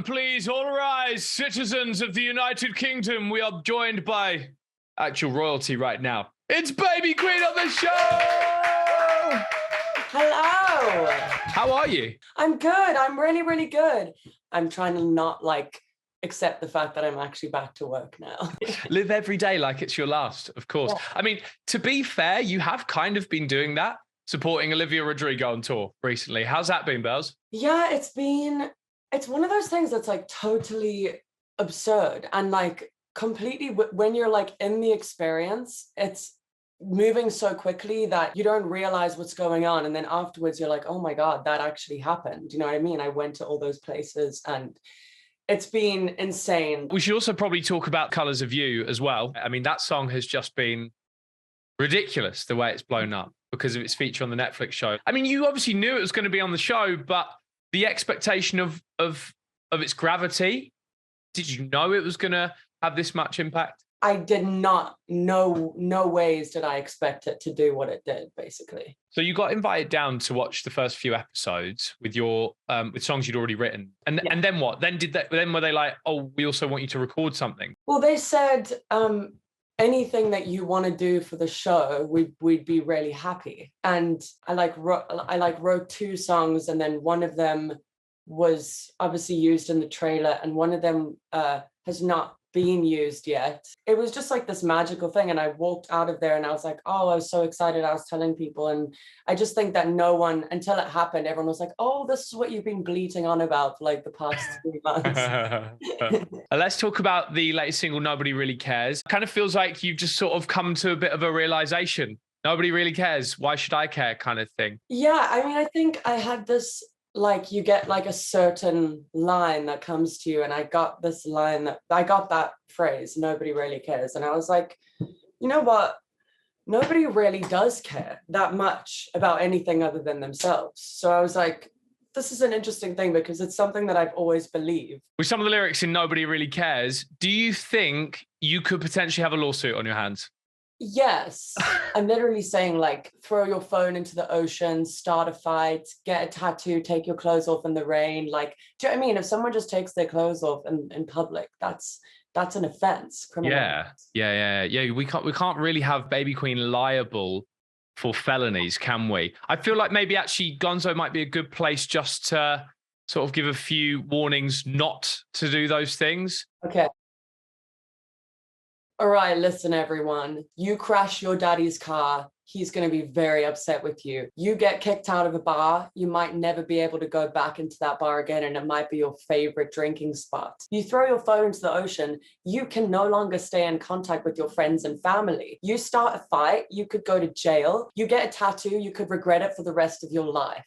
please all rise, citizens of the United Kingdom. We are joined by actual royalty right now. It's Baby Queen on the show! Hello! How are you? I'm good. I'm really, really good. I'm trying to not accept the fact that I'm actually back to work now. Live every day like it's your last, of course. Yeah. I mean, to be fair, you have kind of been doing that, supporting Olivia Rodrigo on tour recently. How's that been, Bells? Yeah, it's one of those things that's totally absurd and completely when you're in the experience, it's moving so quickly that you don't realize what's going on. And then afterwards you're like, oh my God, that actually happened. You know what I mean? I went to all those places and it's been insane. We should also probably talk about Colours of You as well. I mean, that song has just been ridiculous the way it's blown up because of its feature on the Netflix show. I mean, you obviously knew it was going to be on the show, but the expectation of its gravity, did you know it was going to have this much impact? I did not. No ways did I expect it to do what it did, basically. So you got invited down to watch the first few episodes with your with songs you'd already written, and Yeah. and then what? Then were they like, oh, we also want you to record something? Well, they said anything that you want to do for the show, we'd be really happy. And I wrote 2 songs, and then one of them was obviously used in the trailer, and one of them has not been used yet. It was just this magical thing, and I walked out of there and I was like, oh, I was so excited. I was telling people, and I just think that no one, until it happened, everyone was like, oh, this is what you've been bleating on about for the past 3 months. Let's talk about the latest single, Nobody Really Cares. It kind of feels like you've just sort of come to a bit of a realization. Nobody really cares. Why should I care kind of thing? Yeah, I mean, I think I had this you get a certain line that comes to you, and I got this line I got that phrase, nobody really cares, and I was like, you know what, nobody really does care that much about anything other than themselves. So I was like, this is an interesting thing because it's something that I've always believed. With some of the lyrics in Nobody Really Cares, do you think you could potentially have a lawsuit on your hands? Yes. I'm literally saying throw your phone into the ocean, start a fight, get a tattoo, take your clothes off in the rain. Do you know what I mean? If someone just takes their clothes off in public, that's an offense. Criminal offense. Yeah. We can't really have Baby Queen liable for felonies, can we? I feel like maybe actually Gonzo might be a good place just to sort of give a few warnings not to do those things. Okay. All right, listen, everyone. You crash your daddy's car, he's going to be very upset with you. You get kicked out of a bar, you might never be able to go back into that bar again, and it might be your favorite drinking spot. You throw your phone into the ocean, you can no longer stay in contact with your friends and family. You start a fight, you could go to jail. You get a tattoo, you could regret it for the rest of your life.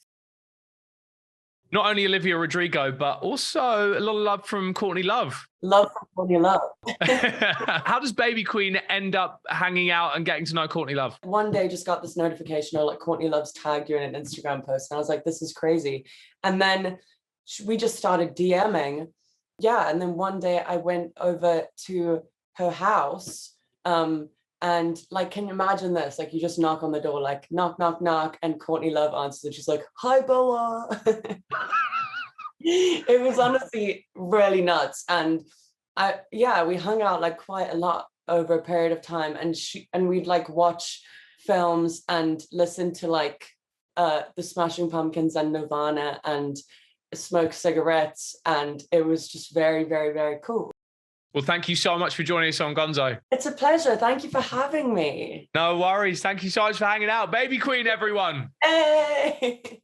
Not only Olivia Rodrigo, but also a lot of love from Courtney Love. Love from Courtney Love. How does Baby Queen end up hanging out and getting to know Courtney Love? One day just got this notification of Courtney Love's tagged you in an Instagram post. And I was like, this is crazy. And then we just started DMing. Yeah. And then one day I went over to her house. And can you imagine this? You just knock on the door, knock, knock, knock. And Courtney Love answers and she's like, hi, Bella. It was honestly really nuts. And we hung out quite a lot over a period of time. And we'd watch films and listen to the Smashing Pumpkins and Nirvana and smoke cigarettes. And it was just very, very, very cool. Well, thank you so much for joining us on Gonzo. It's a pleasure. Thank you for having me. No worries. Thank you so much for hanging out. Baby Queen, everyone. Hey!